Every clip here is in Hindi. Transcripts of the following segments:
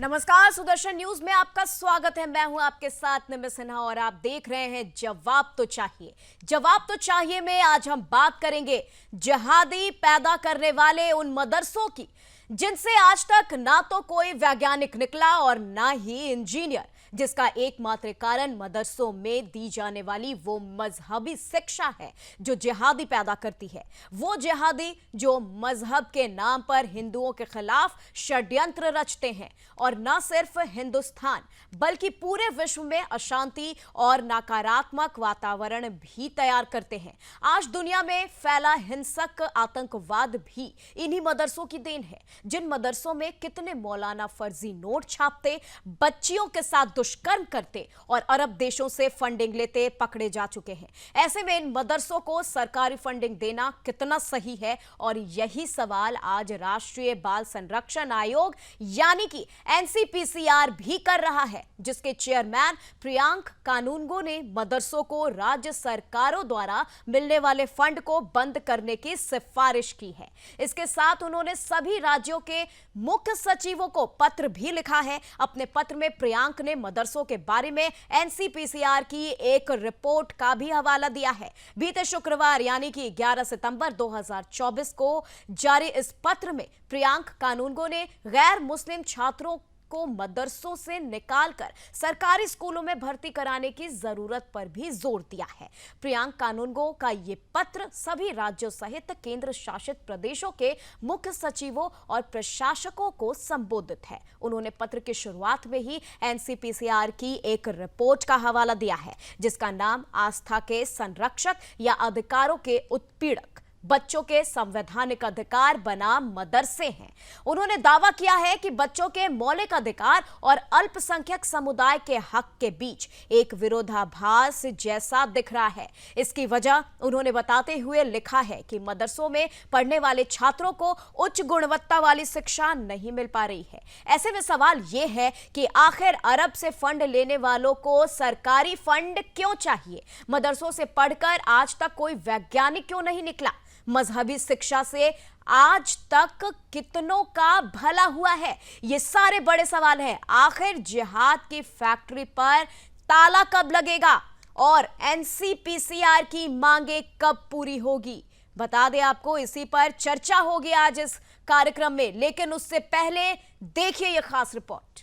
नमस्कार, सुदर्शन न्यूज में आपका स्वागत है। मैं हूं आपके साथ निमित सिन्हा और आप देख रहे हैं जवाब तो चाहिए। जवाब तो चाहिए में आज हम बात करेंगे जिहादी पैदा करने वाले उन मदरसों की जिनसे आज तक ना तो कोई वैज्ञानिक निकला और ना ही इंजीनियर, जिसका एकमात्र कारण मदरसों में दी जाने वाली वो मजहबी शिक्षा है जो जिहादी पैदा करती है। वो जिहादी जो मजहब के नाम पर हिंदुओं के खिलाफ षड्यंत्र रचते हैं और न सिर्फ हिंदुस्तान बल्कि पूरे विश्व में अशांति और नकारात्मक वातावरण भी तैयार करते हैं। आज दुनिया में फैला हिंसक आतंकवाद भी इन्हीं मदरसों की देन है, जिन मदरसों में कितने मौलाना फर्जी नोट छापते, बच्चियों के साथ दुष्कर्म करते और अरब देशों से फंडिंग लेते पकड़े जा चुके हैं। ऐसे में इन मदरसों को सरकारी फंडिंग देना कितना सही है, और यही सवाल आज राष्ट्रीय बाल संरक्षण आयोग यानी कि एनसीपीसीआर भी कर रहा है, जिसके चेयरमैन प्रियांक कानूनगो ने मदरसों को राज्य सरकारों द्वारा मिलने वाले फंड को बंद करने की सिफारिश की है। इसके साथ उन्होंने सभी राज्यों के मुख्य सचिवों को पत्र भी लिखा है। अपने पत्र में प्रियांक ने मदरसों के बारे में एनसीपीसीआर की एक रिपोर्ट का भी हवाला दिया है। बीते शुक्रवार यानी कि 11 सितंबर 2024 को जारी इस पत्र में प्रियांक कानूनगो ने गैर मुस्लिम छात्रों को मदरसों से निकालकर सरकारी स्कूलों में भर्ती कराने की जरूरत पर भी जोर दिया है। प्रियांक कानूनगो का ये पत्र सभी राज्यों सहित केंद्र शासित प्रदेशों के मुख्य सचिवों और प्रशासकों को संबोधित है। उन्होंने पत्र की शुरुआत में ही एनसीपीसीआर की एक रिपोर्ट का हवाला दिया है, जिसका नाम आस्था के संरक्षक या अधिकारों के उत्पीड़क बच्चों के संवैधानिक अधिकार बनाम मदरसे हैं। उन्होंने दावा किया है कि बच्चों के मौलिक अधिकार और अल्पसंख्यक समुदाय के हक के बीच एक विरोधाभास जैसा दिख रहा है। इसकी वजह उन्होंने बताते हुए लिखा है कि मदरसों में पढ़ने वाले छात्रों को उच्च गुणवत्ता वाली शिक्षा नहीं मिल पा रही है। ऐसे में सवाल यह है कि आखिर अरब से फंड लेने वालों को सरकारी फंड क्यों चाहिए? मदरसों से पढ़कर आज तक कोई वैज्ञानिक क्यों नहीं निकला? मजहबी शिक्षा से आज तक कितनों का भला हुआ है? ये सारे बड़े सवाल हैं। आखिर जिहाद की फैक्ट्री पर ताला कब लगेगा और एनसीपीसीआर की मांगे कब पूरी होगी? बता दें आपको, इसी पर चर्चा होगी आज इस कार्यक्रम में, लेकिन उससे पहले देखिए यह खास रिपोर्ट।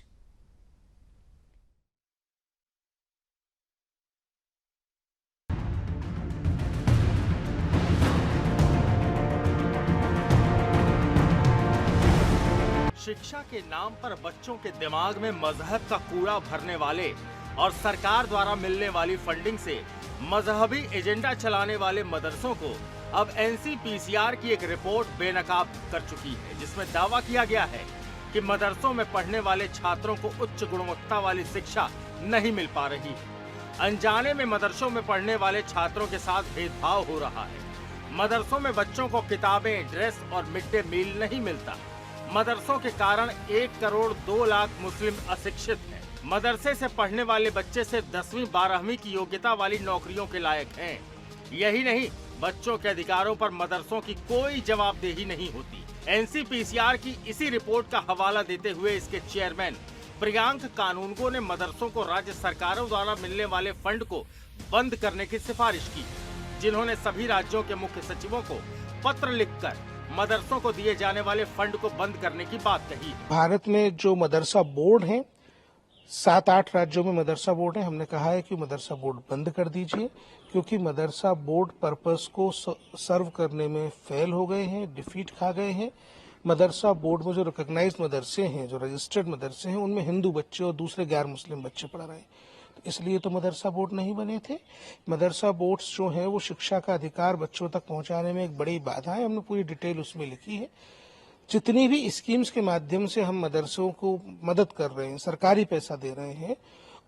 शिक्षा के नाम पर बच्चों के दिमाग में मजहब का कूड़ा भरने वाले और सरकार द्वारा मिलने वाली फंडिंग से मजहबी एजेंडा चलाने वाले मदरसों को अब एनसीपीसीआर की एक रिपोर्ट बेनकाब कर चुकी है, जिसमें दावा किया गया है कि मदरसों में पढ़ने वाले छात्रों को उच्च गुणवत्ता वाली शिक्षा नहीं मिल पा रही है। अनजाने में मदरसों में पढ़ने वाले छात्रों के साथ भेदभाव हो रहा है। मदरसों में बच्चों को किताबें, ड्रेस और मिड डे मील नहीं मिलता। मदरसों के कारण 1 करोड़ 2 लाख मुस्लिम अशिक्षित हैं। मदरसे से पढ़ने वाले बच्चे से 10वीं 12वीं की योग्यता वाली नौकरियों के लायक हैं। यही नहीं, बच्चों के अधिकारों पर मदरसों की कोई जवाबदेही नहीं होती। एनसीपीसीआर की इसी रिपोर्ट का हवाला देते हुए इसके चेयरमैन प्रियांक कानूनगो ने मदरसों को राज्य सरकारों द्वारा मिलने वाले फंड को बंद करने की सिफारिश की, जिन्होंने सभी राज्यों के मुख्य सचिवों को पत्र लिखकर मदरसों को दिए जाने वाले फंड को बंद करने की बात कही। भारत में जो मदरसा बोर्ड हैं, 7-8 राज्यों में मदरसा बोर्ड है। हमने कहा है कि मदरसा बोर्ड बंद कर दीजिए, क्योंकि मदरसा बोर्ड पर्पस को सर्व करने में फेल हो गए हैं, डिफीट खा गए हैं। मदरसा बोर्ड में जो रिकॉग्नाइज्ड मदरसे हैं, जो रजिस्टर्ड मदरसे हैं, उनमें हिंदू बच्चे और दूसरे गैर मुस्लिम बच्चे पढ़ रहे हैं। इसलिए तो मदरसा बोर्ड नहीं बने थे। मदरसा बोर्ड्स जो हैं वो शिक्षा का अधिकार बच्चों तक पहुंचाने में एक बड़ी बाधा है। हमने पूरी डिटेल उसमें लिखी है। जितनी भी स्कीम्स के माध्यम से हम मदरसों को मदद कर रहे हैं, सरकारी पैसा दे रहे हैं,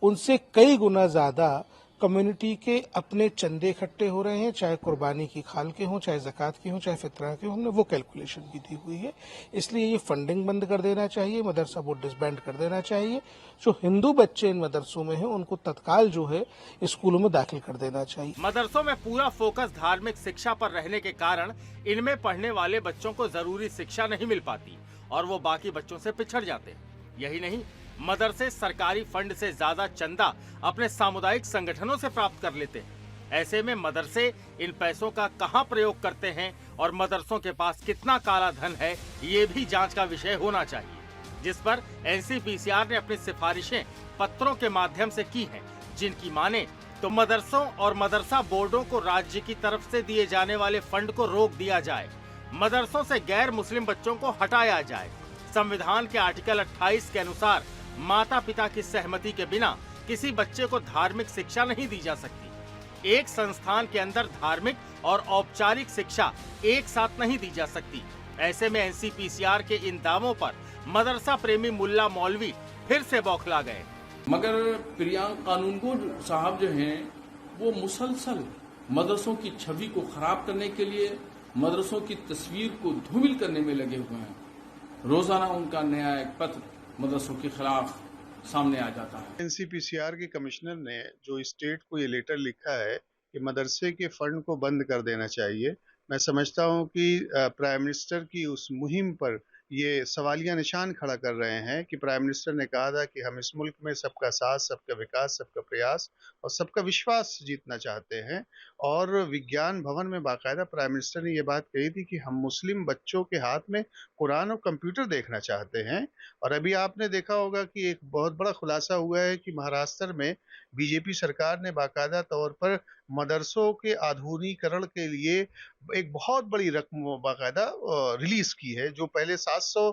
उनसे कई गुना ज्यादा कम्युनिटी के अपने चंदे इकट्ठे हो रहे हैं, चाहे कुर्बानी की खाल के हों, चाहे ज़कात के हों, चाहे फितरा के हों। हमने वो कैलकुलेशन भी दी हुई है। इसलिए ये फंडिंग बंद कर देना चाहिए, मदरसा बोर्ड डिसबैंड कर देना चाहिए। जो हिंदू बच्चे इन मदरसों में हैं उनको तत्काल जो है स्कूलों में दाखिल कर देना चाहिए। मदरसों में पूरा फोकस धार्मिक शिक्षा पर रहने के कारण इनमें पढ़ने वाले बच्चों को जरूरी शिक्षा नहीं मिल पाती और वो बाकी बच्चों से पिछड़ जाते हैं। यही नहीं, मदरसे सरकारी फंड से ज्यादा चंदा अपने सामुदायिक संगठनों से प्राप्त कर लेते हैं। ऐसे में मदरसे इन पैसों का कहां प्रयोग करते हैं और मदरसों के पास कितना काला धन है, ये भी जांच का विषय होना चाहिए, जिस पर एनसीपीसीआर ने अपनी सिफारिशें पत्रों के माध्यम से की हैं, जिनकी माने तो मदरसों और मदरसा बोर्डों को राज्य की तरफ से दिए जाने वाले फंड को रोक दिया जाए, मदरसों से गैर मुस्लिम बच्चों को हटाया जाए। संविधान के आर्टिकल 28 के अनुसार माता पिता की सहमति के बिना किसी बच्चे को धार्मिक शिक्षा नहीं दी जा सकती। एक संस्थान के अंदर धार्मिक और औपचारिक शिक्षा एक साथ नहीं दी जा सकती। ऐसे में एनसीपीसीआर के इन दावों पर मदरसा प्रेमी मुल्ला मौलवी फिर से बौखला गए। मगर प्रियांक कानूनगो साहब जो हैं वो मुसलसल मदरसों की छवि को खराब करने के लिए, मदरसों की तस्वीर को धूमिल करने में लगे हुए हैं। रोजाना उनका नया एक पत्र मदरसों के खिलाफ सामने आ जाता है। एनसीपीसीआर के कमिश्नर ने जो स्टेट को ये लेटर लिखा है कि मदरसे के फंड को बंद कर देना चाहिए, मैं समझता हूँ कि प्राइम मिनिस्टर की उस मुहिम पर ये सवालिया निशान खड़ा कर रहे हैं कि प्राइम मिनिस्टर ने कहा था कि हम इस मुल्क में सबका साथ, सबका विकास, सबका प्रयास और सबका विश्वास जीतना चाहते हैं। और विज्ञान भवन में बाकायदा प्राइम मिनिस्टर ने ये बात कही थी कि हम मुस्लिम बच्चों के हाथ में कुरान और कंप्यूटर देखना चाहते हैं। और अभी आपने देखा होगा कि एक बहुत बड़ा खुलासा हुआ है कि महाराष्ट्र में बीजेपी सरकार ने बाकायदा तौर पर मदरसों के आधुनिकीकरण के लिए एक बहुत बड़ी रकम बाकायदा रिलीज की है, जो पहले 700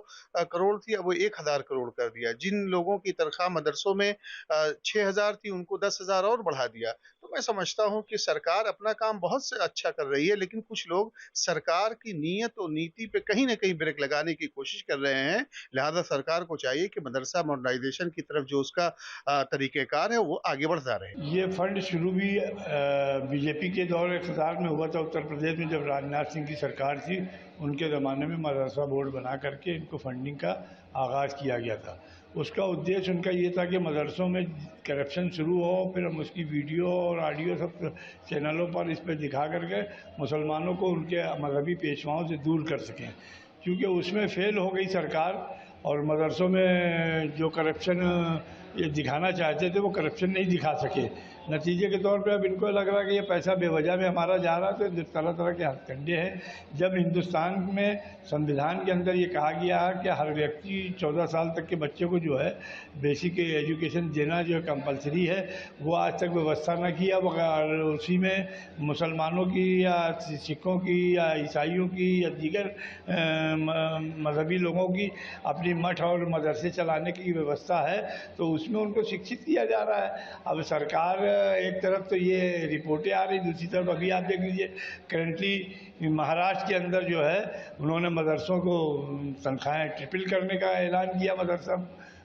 करोड़ थी, अब वो 1000 करोड़ कर दिया। जिन लोगों की तनख्वाह मदरसों में 6000 थी, उनको 10,000 और बढ़ा दिया। तो मैं समझता हूं कि सरकार अपना काम बहुत से अच्छा कर रही है, लेकिन कुछ लोग सरकार की नीयत और नीति पे कहीं ना कहीं ब्रेक लगाने की कोशिश कर रहे हैं। लिहाजा सरकार को चाहिए कि मदरसा मॉडर्नाइजेशन की तरफ जो उसका तरीकेकार है वो आगे बढ़ता रहे। ये फंड शुरू भी बीजेपी के दौर इक़्तिदार में हुआ था उत्तर प्रदेश में, जब राजनाथ सिंह की सरकार थी। उनके ज़माने में मदरसा बोर्ड बना करके इनको फंडिंग का आगाज़ किया गया था। उसका उद्देश्य उनका ये था कि मदरसों में करप्शन शुरू हो, फिर हम उसकी वीडियो और ऑडियो सब चैनलों पर इस पर दिखा करके मुसलमानों को उनके मजहबी पेशवाओं से दूर कर सकें। क्योंकि उसमें फेल हो गई सरकार और मदरसों में जो करप्शन ये दिखाना चाहते थे वो करप्शन नहीं दिखा सके। नतीजे के तौर पे अब इनको लग रहा है कि ये पैसा बेवजह में हमारा जा रहा है। तो तरह तरह के हथकंडे हैं। जब हिंदुस्तान में संविधान के अंदर ये कहा गया है कि हर व्यक्ति 14 साल तक के बच्चे को जो है बेसिक एजुकेशन देना जो है कंपलसरी है, वो आज तक व्यवस्था न किया। और उसी में मुसलमानों की या सिखों की या ईसाइयों की या दीगर मजहबी लोगों की अपनी मठ और मदरसे चलाने की व्यवस्था है, तो उसमें उनको शिक्षित किया जा रहा है। अब सरकार एक तरफ तो ये रिपोर्टें आ रही, दूसरी तरफ अभी आप देख लीजिए करंटली महाराष्ट्र के अंदर जो है उन्होंने मदरसों को तनख्वाहें ट्रिपल करने का ऐलान किया मदरसा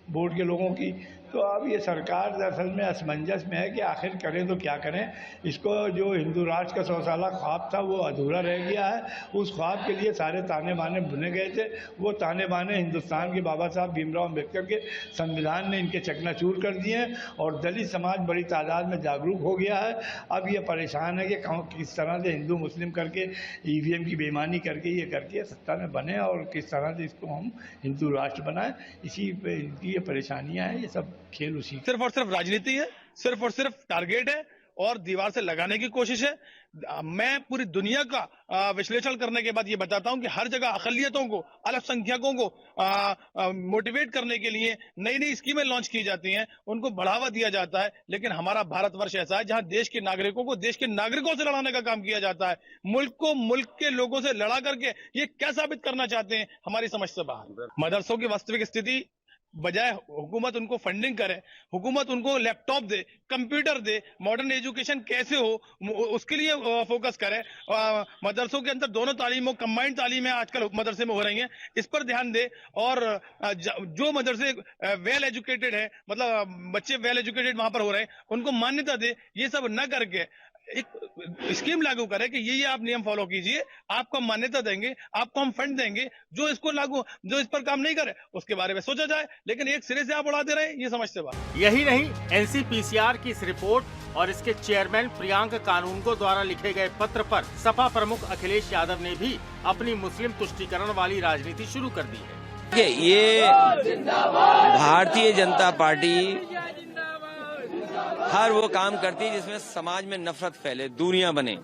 बोर्ड के लोगों की। तो अब ये सरकार दरअसल में असमंजस में है कि आखिर करें तो क्या करें। इसको जो हिंदू राष्ट्र का 100 साला ख्वाब था वो अधूरा रह गया है। उस ख्वाब के लिए सारे ताने बाने बुने गए थे। वो ताने बाने हिंदुस्तान के बाबा साहब भीमराव अम्बेडकर के संविधान ने इनके चकनाचूर कर दिए हैं और दलित समाज बड़ी तादाद में जागरूक हो गया है। अब ये परेशान है कि किस तरह से हिंदू मुस्लिम करके EVM की बेईमानी करके ये करके सत्ता में बने और किस तरह से इसको हम हिंदू राष्ट्र बनाएं। इसी पे इनकी ये परेशानियां हैं। ये सब खेल उसी सिर्फ और सिर्फ राजनीति है, सिर्फ और सिर्फ टारगेट है और दीवार से लगाने की कोशिश है। मैं पूरी दुनिया का विश्लेषण करने के बाद ये बताता हूं कि हर जगह अक़लियतों को, अल्पसंख्यकों को मोटिवेट करने के लिए नई नई स्कीमें लॉन्च की जाती हैं, उनको बढ़ावा दिया जाता है। लेकिन हमारा भारतवर्ष ऐसा है जहां देश के नागरिकों को देश के नागरिकों से लड़ाने का काम किया जाता है। मुल्क को मुल्क के लोगों से लड़ा करके ये क्या साबित करना चाहते हैं, हमारी समझ से बाहर। मदरसों की वास्तविक स्थिति, बजाय हुकूमत उनको फंडिंग करे, हुकूमत उनको लैपटॉप दे, कंप्यूटर दे, मॉडर्न एजुकेशन कैसे हो उसके लिए फोकस करे। मदरसों के अंदर दोनों तालीमों, कंबाइंड तालीमें आजकल मदरसे में हो रही हैं, इस पर ध्यान दे। और जो मदरसे वेल एजुकेटेड है, मतलब बच्चे वेल एजुकेटेड वहां पर हो रहे हैं, उनको मान्यता दे। ये सब न करके एक स्कीम लागू करे कि ये आप नियम फॉलो कीजिए, आपको हम मान्यता देंगे, आपको हम फंड देंगे। जो इसको लागू, जो इस पर काम नहीं करे उसके बारे में सोचा जाए, लेकिन एक सिरे से आप उड़ा दे रहे हैं, ये समझते बात। यही नहीं, एनसीपीसीआर की इस रिपोर्ट और इसके चेयरमैन प्रियांक कानूनगो द्वारा लिखे गए पत्र पर सपा प्रमुख अखिलेश यादव ने भी अपनी मुस्लिम तुष्टीकरण वाली राजनीति शुरू कर दी है। ये भारतीय जनता पार्टी हर वो काम करती है जिसमें समाज में नफरत फैले, दूरियां बने।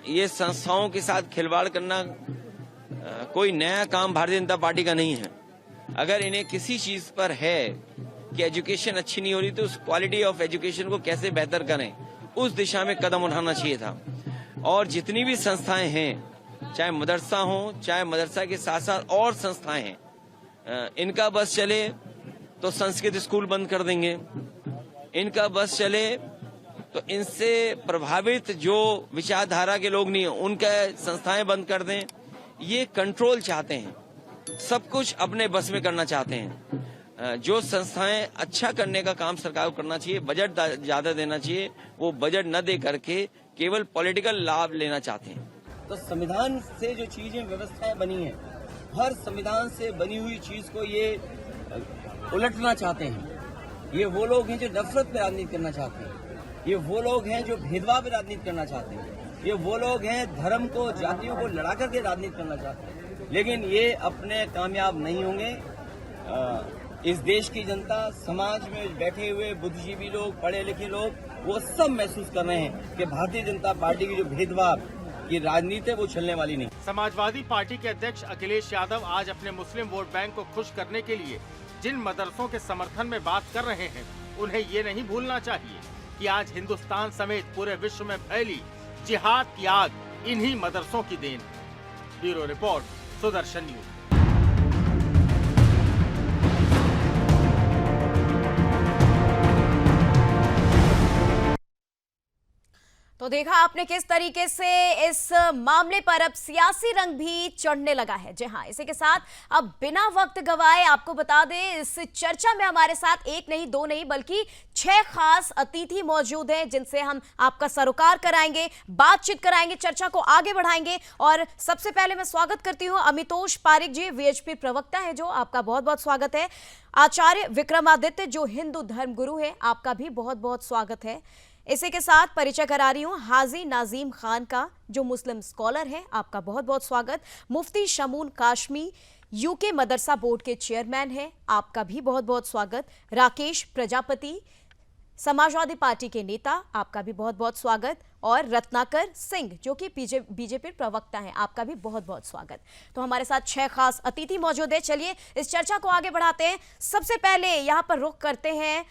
ये संस्थाओं के साथ खिलवाड़ करना कोई नया काम भारतीय जनता पार्टी का नहीं है। अगर इन्हें किसी चीज पर है कि एजुकेशन अच्छी नहीं हो रही तो उस क्वालिटी ऑफ एजुकेशन को कैसे बेहतर करें, उस दिशा में कदम उठाना चाहिए था। और जितनी भी संस्थाएं हैं, चाहे मदरसा हो, चाहे मदरसा के साथ साथ और संस्थाएं हैं, इनका बस चले तो संस्कृत स्कूल बंद कर देंगे, इनका बस चले तो इनसे प्रभावित जो विचारधारा के लोग नहीं हैं उनका संस्थाएं बंद कर दें। ये कंट्रोल चाहते हैं, सब कुछ अपने बस में करना चाहते हैं। जो संस्थाएं अच्छा करने का काम सरकार को करना चाहिए, बजट ज्यादा देना चाहिए, वो बजट न दे करके केवल पॉलिटिकल लाभ लेना चाहते हैं। तो संविधान से जो चीजें व्यवस्थाएं बनी हैं, हर संविधान से बनी हुई चीज को ये उलटना चाहते हैं। ये वो लोग हैं जो नफरत पे राजनीति करना चाहते हैं, ये वो लोग हैं जो भेदभाव पे राजनीति करना चाहते हैं, ये वो लोग हैं धर्म को, जातियों को लड़ा करके राजनीति करना चाहते हैं। लेकिन ये अपने कामयाब नहीं होंगे। इस देश की जनता, समाज में बैठे हुए बुद्धिजीवी लोग, पढ़े लिखे लोग, वो सब महसूस कर रहे हैं कि भारतीय जनता पार्टी की जो भेदभाव की राजनीति है वो चलने वाली नहीं। समाजवादी पार्टी के अध्यक्ष अखिलेश यादव आज अपने मुस्लिम वोट बैंक को खुश करने के लिए जिन मदरसों के समर्थन में बात कर रहे हैं, उन्हें ये नहीं भूलना चाहिए कि आज हिंदुस्तान समेत पूरे विश्व में फैली जिहाद की आग इन्हीं मदरसों की देन। Bureau report, Sudarshan news. तो देखा आपने किस तरीके से इस मामले पर अब सियासी रंग भी चढ़ने लगा है। जी हाँ, इसी के साथ अब बिना वक्त गवाए आपको बता दें, इस चर्चा में हमारे साथ एक नहीं, दो नहीं, बल्कि 6 खास अतिथि मौजूद हैं जिनसे हम आपका सरोकार कराएंगे, बातचीत कराएंगे, चर्चा को आगे बढ़ाएंगे। और सबसे पहले मैं स्वागत करती हूँ अमितोष पारिक जी, वीएचपी प्रवक्ता है जो, आपका बहुत बहुत स्वागत है। आचार्य विक्रमादित्य जो हिंदू धर्म गुरु है, आपका भी बहुत बहुत स्वागत है। इसी के साथ परिचय करा रही हूं हाजी नाजीम खान का जो मुस्लिम स्कॉलर है, आपका बहुत बहुत स्वागत। मुफ्ती शमून काशमी यूके मदरसा बोर्ड के चेयरमैन हैं, आपका भी बहुत बहुत स्वागत। राकेश प्रजापति समाजवादी पार्टी के नेता, आपका भी बहुत बहुत स्वागत। और रत्नाकर सिंह जो कि बीजेपी प्रवक्ता हैं, आपका भी बहुत बहुत स्वागत। तो हमारे साथ 6 खास अतिथि मौजूद है। चलिए इस चर्चा को आगे बढ़ाते हैं। सबसे पहले यहाँ पर रुख करते हैं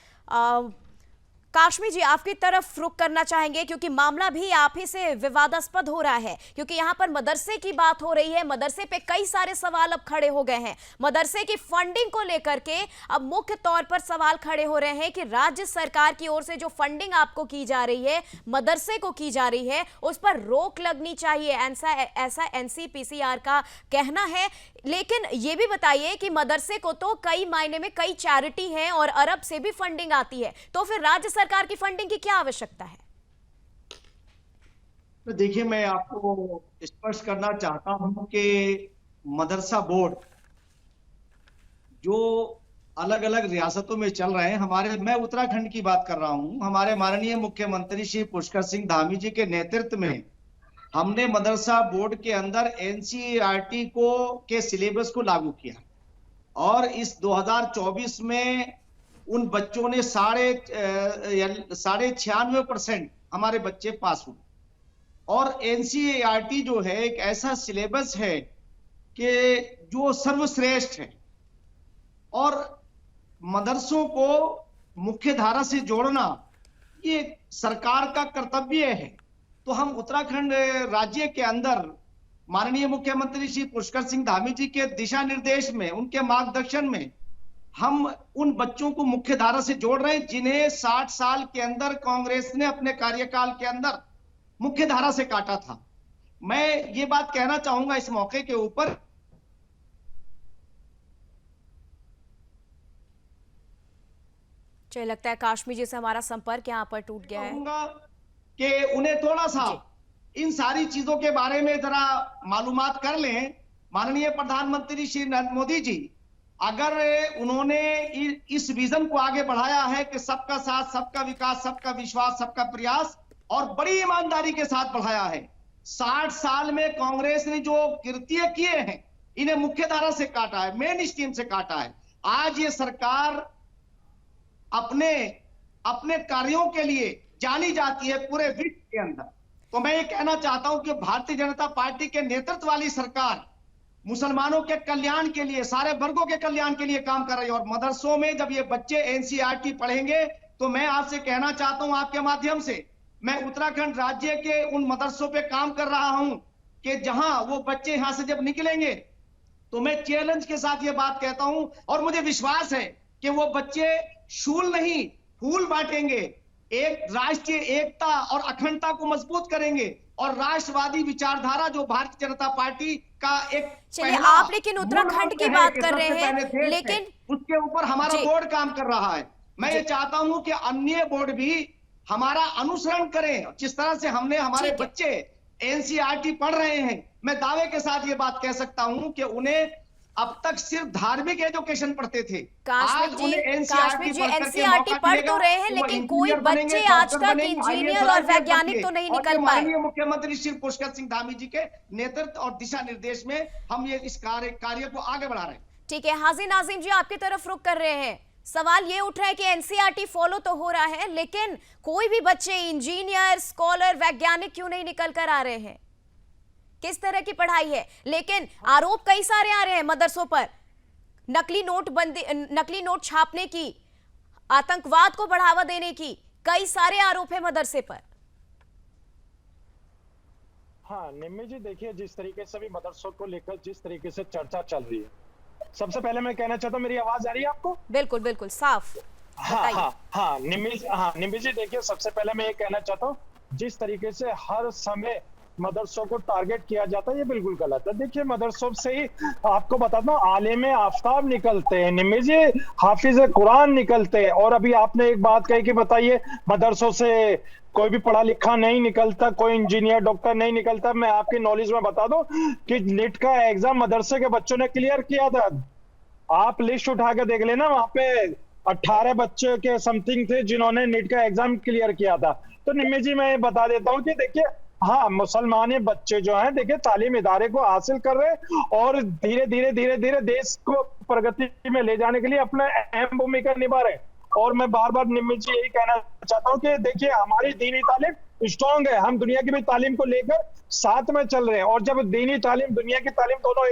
काशमी जी, आपकी तरफ रुख करना चाहेंगे क्योंकि मामला भी आप ही से विवादास्पद हो रहा है, क्योंकि यहाँ पर मदरसे की बात हो रही है। मदरसे पे कई सारे सवाल अब खड़े हो गए हैं। मदरसे की फंडिंग को लेकर के अब मुख्य तौर पर सवाल खड़े हो रहे हैं कि राज्य सरकार की ओर से जो फंडिंग आपको की जा रही है, मदरसे को की जा रही है, उस पर रोक लगनी चाहिए, ऐसा एनसीपीसीआर का कहना है। लेकिन ये भी बताइए कि मदरसे को तो कई मायने में कई चैरिटी हैं और अरब से भी फंडिंग आती है, तो फिर राज्य सरकार की फंडिंग की क्या आवश्यकता है? तो देखिए, मैं आपको स्पष्ट करना चाहता हूं कि मदरसा बोर्ड जो अलग अलग रियासतों में चल रहे हैं, मैं उत्तराखंड की बात कर रहा हूं, हमारे माननीय मुख्यमंत्री श्री पुष्कर सिंह धामी जी के नेतृत्व में हमने मदरसा बोर्ड के अंदर एनसीईआरटी के सिलेबस को लागू किया और इस 2024 में उन बच्चों ने 96% हमारे बच्चे पास हुए। और एनसीईआरटी जो है एक ऐसा सिलेबस है कि जो सर्वश्रेष्ठ है और मदरसों को मुख्य धारा से जोड़ना ये सरकार का कर्तव्य है। तो हम उत्तराखंड राज्य के अंदर माननीय मुख्यमंत्री श्री पुष्कर सिंह धामी जी के दिशा निर्देश में, उनके मार्गदर्शन में हम उन बच्चों को मुख्य धारा से जोड़ रहे हैं जिन्हें 60 साल के अंदर कांग्रेस ने अपने कार्यकाल के अंदर मुख्य धारा से काटा था। मैं ये बात कहना चाहूंगा इस मौके के ऊपर चलिए, लगता है काश्मीर जी से हमारा संपर्क यहाँ पर टूट गया है कि उन्हें थोड़ा सा इन सारी चीजों के बारे में जरा मालूमात कर लें। माननीय प्रधानमंत्री श्री नरेंद्र मोदी जी, अगर उन्होंने इस विजन को आगे बढ़ाया है कि सबका साथ, सबका विकास, सबका विश्वास, सबका प्रयास, और बड़ी ईमानदारी के साथ बढ़ाया है। 60 साल में कांग्रेस ने जो कृत्य किए हैं इन्हें मुख्य धारा से काटा है, मेन स्ट्रीम से काटा है। आज ये सरकार अपने अपने कार्यों के लिए जानी जाती है पूरे विश्व के अंदर। तो मैं ये कहना चाहता हूं कि भारतीय जनता पार्टी के नेतृत्व वाली सरकार मुसलमानों के कल्याण के लिए, सारे वर्गों के कल्याण के लिए काम कर रही है। और मदरसों में जब ये बच्चे एनसीईआरटी पढ़ेंगे तो मैं आपसे कहना चाहता हूं, आपके माध्यम से, मैं उत्तराखंड राज्य के उन मदरसों पे काम कर रहा हूं कि जहां वो बच्चे यहां से जब निकलेंगे तो मैं चैलेंज के साथ ये बात कहता हूं और मुझे विश्वास है कि वो बच्चे शूल नहीं फूल बांटेंगे, एक राष्ट्रीय एकता और अखंडता को मजबूत करेंगे और राष्ट्रवादी विचारधारा जो भारतीय जनता पार्टी का एक चलिए, आप लेकिन उत्तराखंड की बात कर रहे हैं, लेकिन उसके ऊपर हमारा बोर्ड काम कर रहा है। मैं ये चाहता हूं कि अन्य बोर्ड भी हमारा अनुसरण करें। जिस तरह से हमने हमारे बच्चे एनसीईआरटी पढ़ रहे हैं, मैं दावे के साथ ये बात कह सकता हूं कि उन्हें अब तक सिर्फ धार्मिक एजुकेशन पढ़ते थे। काश्मीर जी एनसीईआरटी पढ़ तो रहे हैं, लेकिन कोई बच्चे आज तक इंजीनियर और वैज्ञानिक तो नहीं निकल पाए। मुख्यमंत्री श्री पुष्कर सिंह धामी जी के नेतृत्व और दिशा निर्देश में हम ये इस कार्य को आगे बढ़ा रहे हैं। ठीक है, हाजी नाजिम जी आपकी तरफ रुख कर रहे हैं। सवाल ये उठ रहा है कि एनसीईआरटी फॉलो तो हो रहा है, लेकिन कोई भी बच्चे इंजीनियर, स्कॉलर, वैज्ञानिक क्यों नहीं निकल कर आ रहे हैं? किस तरह की पढ़ाई है? लेकिन आरोप कई सारे आ रहे हैं मदरसों पर, नकली नोट छापने की, आतंकवाद को बढ़ावा देने की, कई सारे आरोप है मदरसे पर। हाँ निम्मी जी, देखिए जिस तरीके से भी मदरसों को लेकर जिस तरीके से चर्चा चल रही है, सबसे पहले मैं कहना चाहता हूँ, मेरी आवाज आ रही है आपको? बिल्कुल बिल्कुल साफ। हाँ निम्मी जी देखिए, सबसे पहले मैं ये कहना चाहता हूँ, जिस तरीके से हर समय मदरसों को टारगेट किया जाता है, ये बिल्कुल गलत है। देखिए मदरसों से ही आपको बताता हूँ, आलिम आफ्ताब निकलते हैं निम्मी जी, हाफिज कुरान निकलते हैं। और अभी आपने एक बात कही कि बताइए मदरसों से कोई भी पढ़ा लिखा नहीं निकलता, कोई इंजीनियर डॉक्टर नहीं निकलता। मैं आपकी नॉलेज में बता दूं कि नीट का एग्जाम मदरसे के बच्चों ने क्लियर किया था। आप लिस्ट उठा के देख लेना, वहां पे 18 बच्चे के समथिंग थे जिन्होंने नीट का एग्जाम क्लियर किया था। तो निम्मी जी मैं बता देता हूँ कि देखिए, हाँ मुसलमान बच्चे जो हैं देखिए तालीम इदारे को हासिल कर रहे हैं और धीरे धीरे देश को प्रगति में ले जाने के लिए अपना अहम भूमिका निभा रहे हैं। और मैं बार बार निम्मी जी यही कहना चाहता हूँ कि देखिए हमारी दीनी तालीम स्ट्रॉन्ग है, हम दुनिया की भी तालीम को लेकर साथ में चल रहे हैं। और जब दीनी तालीम दुनिया की तालीम दोनों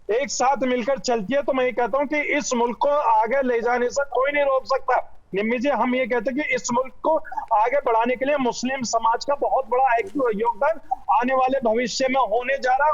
एक साथ मिलकर चलती है, तो मैं ये कहता हूँ कि इस मुल्क को आगे ले जाने से कोई नहीं रोक सकता। निम्मी जी हम ये कहते हैं कि इस मुल्क को आगे बढ़ाने के लिए मुस्लिम समाज का बहुत बड़ा एक योगदान आने वाले भविष्य में होने जा रहा है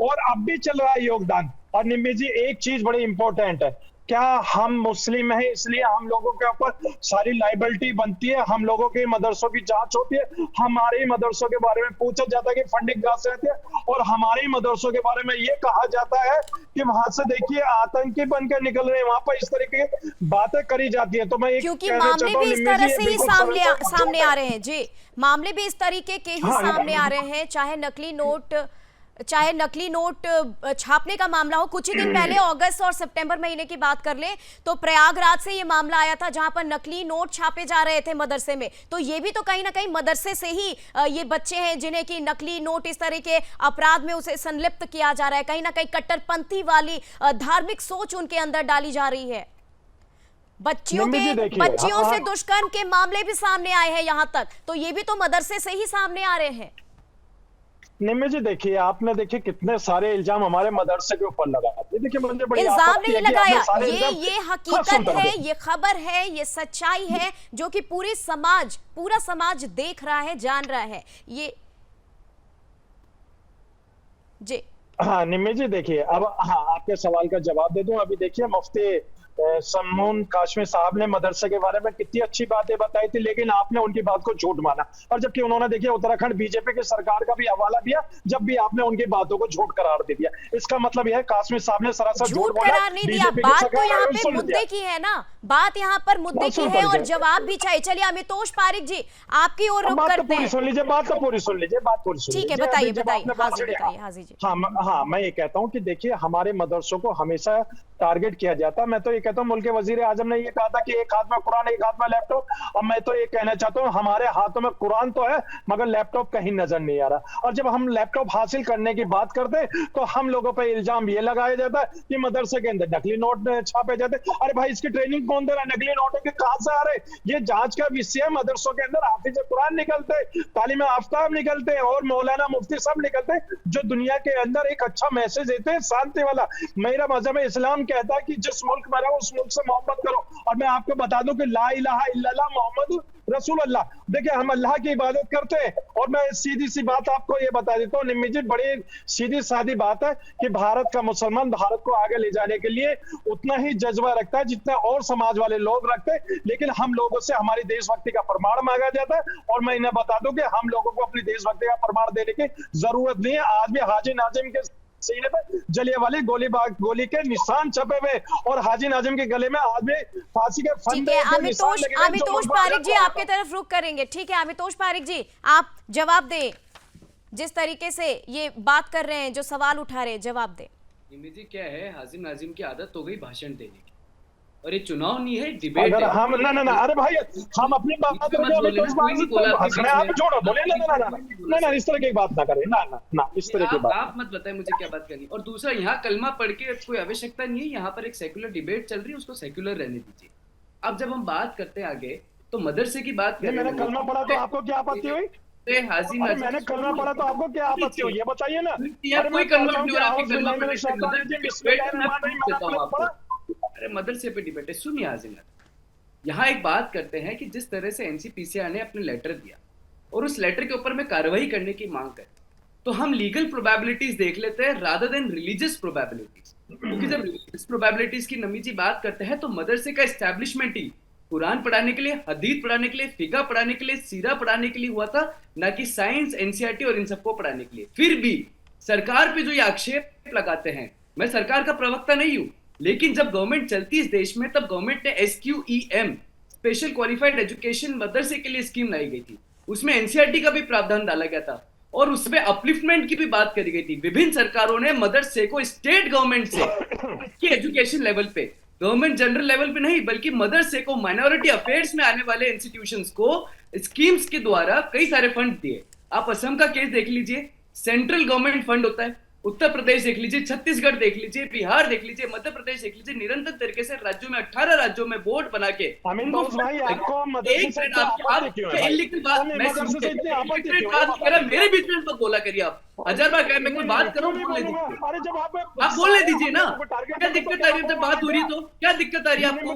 और अब भी चल रहा है योगदान। और निम्मी जी एक चीज बड़ी इंपॉर्टेंट है, क्या हम मुस्लिम हैं इसलिए हम लोगों के ऊपर सारी लाइबिलिटी बनती है? हम लोगों के मदरसों की जांच होती है, हमारे ही मदरसों के बारे में पूछा जाता है कि फंडिंग कहां से आती है, और हमारे ही मदरसों के बारे में ये कहा जाता है कि वहां से देखिए आतंकी बनकर निकल रहे हैं, वहां पर इस तरीके की बातें करी जाती है। तो मैं क्योंकि मामले भी इस तरह से ही सामने आ रहे हैं जी, मामले भी इस तरीके के ही सामने आ रहे हैं, चाहे नकली नोट छापने का मामला हो। कुछ ही दिन पहले अगस्त और सितंबर महीने की बात कर लें तो प्रयागराज से ये मामला आया था, जहां पर नकली नोट छापे जा रहे थे मदरसे में। तो ये भी तो कहीं ना कहीं मदरसे से ही ये बच्चे हैं जिन्हें कि नकली नोट इस तरह के अपराध में उसे संलिप्त किया जा रहा है। कहीं ना कहीं कट्टरपंथी वाली धार्मिक सोच उनके अंदर डाली जा रही है। बच्चियों से दुष्कर्म के मामले भी सामने आए हैं यहाँ तक, तो ये भी तो मदरसे से ही सामने आ रहे हैं। निम्मी जी देखिए, आपने देखिए कितने सारे इल्जाम हमारे मदरसे के ऊपर लगाते। देखिए मुझे बड़ी इल्जाम नहीं लगाया, ये हकीकत है, ये खबर है, ये सच्चाई है जो कि पूरा समाज देख रहा है, जान रहा है ये जी। हाँ निम्मी जी देखिए, अब हाँ आपके सवाल का जवाब दे दूं। अभी देखिए मुफ्ती समून काश्मीर साहब ने मदरसे के बारे में कितनी अच्छी बातें बताई थी, लेकिन आपने उनकी बात को झूठ माना। और जबकि उन्होंने देखिए उत्तराखंड बीजेपी की सरकार का भी हवाला दिया, जब भी आपने उनकी बातों को झूठ करार दे दिया। इसका मतलब यह है काश्मीर साहब ने सरासर झूठ करार नहीं दिया। बात तो यहाँ पे मुद्दे की है ना, बात यहाँ पर मुद्दे की है और जवाब भी चाहिए। चलिए अमितोष पारिक जी, आपकी ओर रुख करते हैं। सुन लीजिए, बात तो पूरी सुन लीजिए, बात पूरी सुन लीजिए। ठीक है, बताइए हाजी जी। हाँ, मैं ये कहता हूँ कि देखिए, हमारे मदरसों को हमेशा टारगेट किया जाता है। मैं तो ये कहता हूँ, मुल्क के वजीर आजम ने ये कहा था कि एक हाथ में कुरान, एक हाथ में लैपटॉप। अब मैं तो ये कहना चाहता हूँ, हमारे हाथों में कुरान तो है मगर लैपटॉप कहीं नजर नहीं आ रहा। और जब हम लैपटॉप हासिल करने की बात करते हैं तो हम लोगों पर इल्जाम ये लगाया जाता है कि मदरसे के अंदर नकली नोट छापे जाते हैं। अरे भाई, इसकी ट्रेनिंग कौन दे रहा है? नकली नोटों के कहां से आ रहे? ये जांच का विषय है। मदरसों के अंदर हाफिज कुरान निकलते, तालीम आफ्ताब निकलते और मौलाना मुफ्ती सब निकलते, जो दुनिया के अंदर एक अच्छा मैसेज देते हैं, शांति वाला। मेरा मजहब इस्लाम कहता है कि जिस मुल्क में रहो उस मुल्क से मोहब्बत करो। और मैं आपको बता दूं कि ला इलाहा इल्लल्लाह मोहम्मद रसूल अल्लाह। देखिए, हम अल्लाह की इबादत करते हैं। और मैं सीधी सी बात आपको ये बता देता हूँ निम्मी जी, बड़ी सीधी सादी बात है कि भारत का मुसलमान भारत को आगे ले जाने के लिए उतना ही जज्बा रखता है जितना और समाज वाले लोग रखते हैं। लेकिन हम लोगों से हमारी देशभक्ति का प्रमाण मांगा जाता है। और मैं इन्हें बता दूं कि हम लोगों को अपनी देशभक्ति का प्रमाण देने की जरूरत नहीं है। आज भी हाजी नाजिम के सीने पे जलियांवाला गोली के निशान छपे हुए और हाजी नाजिम के गले में आज भी फांसी के फंदे के निशान लगे हैं। अमितोष पारिक जी, आपके तरफ रुख करेंगे। ठीक है अमितोष पारिक जी, आप जवाब दें। जिस तरीके से ये बात कर रहे हैं, जो सवाल उठा रहे हैं, जवाब दें। निमी जी, क्या है, हाजिम नाजिम की आदत हो गई भाषण देने की, और ये चुनाव नहीं है, डिबेट है। हम ना अरे भाई, हम अपनी बात आप छोड़ो, बोले ना इस तरह की बात ना करें, ना इस तरह की बात। आप मत बताएं मुझे क्या बात करनी। और दूसरा, यहाँ कलमा पढ़ के कोई आवश्यकता नहीं है। यहाँ पर एक सेक्युलर डिबेट चल रही है, उसको सेक्युलर रहने दीजिए। अब जब हम बात करते हैं आगे, तो मदरसे की बात करें। मैंने कलमा पढ़ा तो आपको क्या आपत्ति हुई? हाजी मैंने कलमा पढ़ा तो आपको क्या आपत्ति हुई, ये बताइए ना। कोई कलमा अरे मदरसे पे डिबेट है। सुनिए हाजिर, यहाँ एक बात करते हैं कि जिस तरह से एनसीपीसीआर ने अपने लेटर दिया और उस लेटर के ऊपर में कार्रवाई करने की मांग करें, तो हम लीगल प्रोबेबिलिटीज देख लेते हैं रादर देन रिलीजियस प्रोबेबिलिटीज। क्योंकि जब रिलीजियस प्रोबेबिलिटीज की नमी जी बात करते हैं, तो मदरसे का एस्टैब्लिशमेंट ही कुरान पढ़ाने के लिए, हदीस पढ़ाने के लिए, फिका पढ़ाने के लिए, सीरा पढ़ाने के लिए हुआ था, ना कि साइंस, एनसीईआरटी और इन सबको पढ़ाने के लिए। फिर भी सरकार पे जो ये आक्षेप लगाते हैं, मैं सरकार का प्रवक्ता नहीं हूं, लेकिन जब गवर्नमेंट चलती इस देश में, तब गवर्नमेंट ने SQEM स्पेशल क्वालिफाइड एजुकेशन मदरसे के लिए स्कीम लाई गई थी। उसमें एनसीईआरटी का भी प्रावधान डाला गया था और उसमें अपलिफ्टमेंट की भी बात करी गई थी। विभिन्न सरकारों ने मदरसे को स्टेट गवर्नमेंट से एजुकेशन लेवल पे, गवर्नमेंट जनरल लेवल पे नहीं, बल्कि मदरसे को माइनॉरिटी अफेयर्स में आने वाले इंस्टीट्यूशंस को स्कीम्स के द्वारा कई सारे फंड दिए। आप असम का केस देख लीजिए, सेंट्रल गवर्नमेंट फंड होता है। उत्तर प्रदेश देख लीजिए, छत्तीसगढ़ देख लीजिए, बिहार देख लीजिए, मध्य प्रदेश देख लीजिए, निरंतर तरीके से राज्यों में 18 राज्यों में बोर्ड बना के मेरे बीच में तो बोला करिए आप। हजार बार कहे, मैं कोई बात करूं, आप बोलने दीजिए ना। क्या दिक्कत आ रही है? जब बात हो रही है तो क्या दिक्कत आ रही है आपको?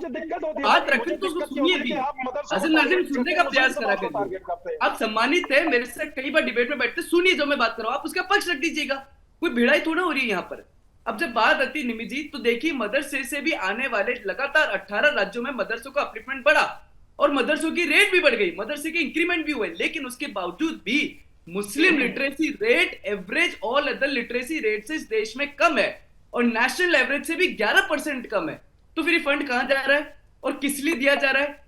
बात रखें तो उसको सुनिए भी। हाजिर नाजिम, सुनने का प्रयास करा करिए। आप सम्मानित है, मेरे से कई बार डिबेट में बैठते, सुनिए जो मैं बात कर रहा हूं, आप उसका पक्ष रख दीजिएगा। कोई भिड़ाई थोड़ा हो रही है यहाँ पर। अब जब बात आती है निमी जी, तो देखिए मदरसे से भी आने वाले लगातार 18 राज्यों में मदरसों का अपलिफ्टमेंट बढ़ा और मदरसों की रेट भी बढ़ गई, मदरसे के इंक्रीमेंट भी हुए। लेकिन उसके बावजूद भी Muslim literacy rate average all other literacy rate से इस देश में कम है और नेशनल एवरेज से भी 11% कम है। तो फिर फंड कहां जा रहा है और किस लिए दिया जा रहा है?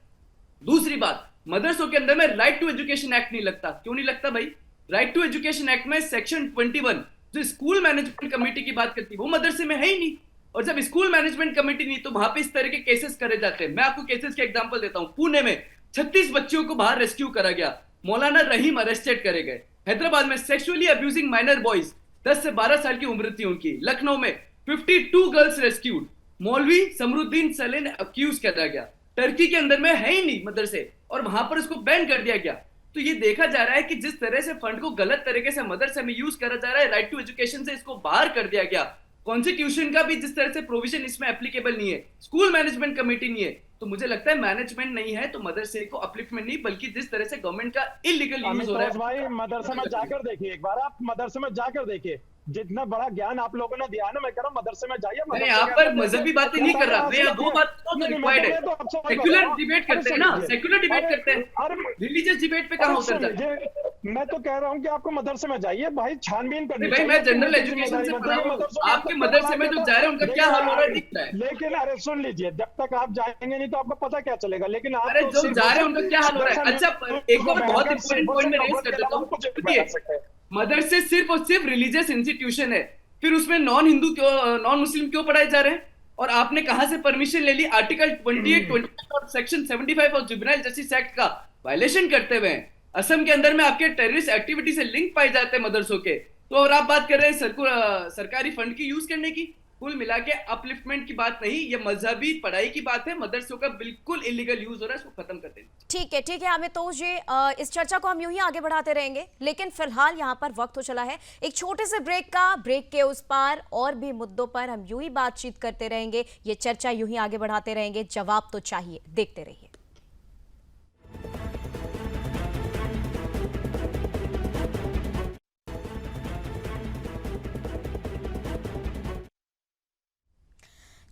दूसरी बात, मदरसों के अंदर में राइट टू एजुकेशन एक्ट नहीं लगता। क्यों नहीं लगता भाई? राइट टू एजुकेशन एक्ट में सेक्शन 21 जो स्कूल मैनेजमेंट कमेटी की बात करती है, वो मदरसे में है ही नहीं। और जब स्कूल मैनेजमेंट कमेटी नहीं, तो वहां पे इस तरह के केसेस करे जाते हैं। मैं आपको केसेस के एग्जांपल देता हूं। पुणे में 36 बच्चियों को बाहर रेस्क्यू करा गया, मौलाना रहीम अरेस्टेड करे गए। हैदराबाद में सेक्सुअली अब्यूजिंग माइनर बॉयज, 10 से 12 साल की उम्र थी उनकी। लखनऊ में 52 गर्ल्स रेस्क्यूड, मौलवी समरुद्दीन सलेन अक्यूज करा गया। टर्की के अंदर में है ही नहीं मदरसे और वहां पर उसको बैन कर दिया गया। तो ये देखा जा रहा है कि जिस तरह से फंड को गलत तरीके से मदरसे में यूज करा जा रहा है, राइट टू एजुकेशन से इसको बाहर कर दिया गया। कॉन्स्टिट्यूशन का भी जिस तरह से प्रोविजन इसमें एप्लीकेबल नहीं है, स्कूल मैनेजमेंट कमेटी नहीं है, तो मुझे लगता है मैनेजमेंट नहीं है तो मदरसे को अपलिफ्टमेंट नहीं, बल्कि जिस तरह से गवर्नमेंट का इलीगल यूज हो रहा है। भाई मदरसे में जाकर देखिए, एक बार आप मदरसे में जाकर देखिए, जितना बड़ा ज्ञान आप लोगों ने दिया है ना, मैं कह रहा हूँ मदरसे में जाइए। मैं यहाँ पर मजहबी बातें नहीं कर रहा, मैं वो बात तो रिक्वायर्ड है। सेक्युलर डिबेट करते हैं ना, सेक्युलर डिबेट करते हैं, रिलीजियस डिबेट पे कहाँ उतर जाए? मैं तो कह रहा हूँ कि आपको मदरसे में जाइए भाई, छानबीन करनी भाई, मैं जनरल एजुकेशन से पढ़ा हूँ, आपके मदरसे में जो जा रहे हैं उनका क्या हाल हो रहा है दिख रहा है। लेकिन अरे सुन लीजिए, जब तक आप जाएंगे नहीं तो आपको पता क्या चलेगा। लेकिन आप अरे जो जा रहे हैं उनका क्या हाल हो रहा है। अच्छा, एक और बहुत इंपॉर्टेंट पॉइंट मैं रेज कर देता हूँ। मदरसे सिर्फ और सिर्फ रिलीजियस इंस्टीट्यूशन है, फिर उसमें नॉन हिंदू क्यों, नॉन मुस्लिम क्यों पढ़ाए जा रहे हैं? और आपने कहां से परमिशन ले ली? आर्टिकल 28, 25 और section 75 of juvenile justice act का वायलेशन करते हुए। असम के अंदर में आपके टेररिस्ट एक्टिविटी से लिंक पाए जाते हैं मदरसों के। तो और आप बात कर रहे हैं सरकारी फंड की यूज करने की। कुल मिला के अपलिफ्टमेंट की बात नहीं, ये मजहबी पढ़ाई की बात है। मदरसों का बिल्कुल इलीगल यूज हो रहा है, इसको खत्म कर दें। ठीक है आमितोष जी, इस चर्चा को हम यूं ही आगे बढ़ाते रहेंगे, लेकिन फिलहाल यहाँ पर वक्त हो चला है एक छोटे से ब्रेक का। ब्रेक के उस पार और भी मुद्दों पर हम यूं ही बातचीत करते रहेंगे, ये चर्चा यूं ही आगे बढ़ाते रहेंगे। जवाब तो चाहिए, देखते रहिए।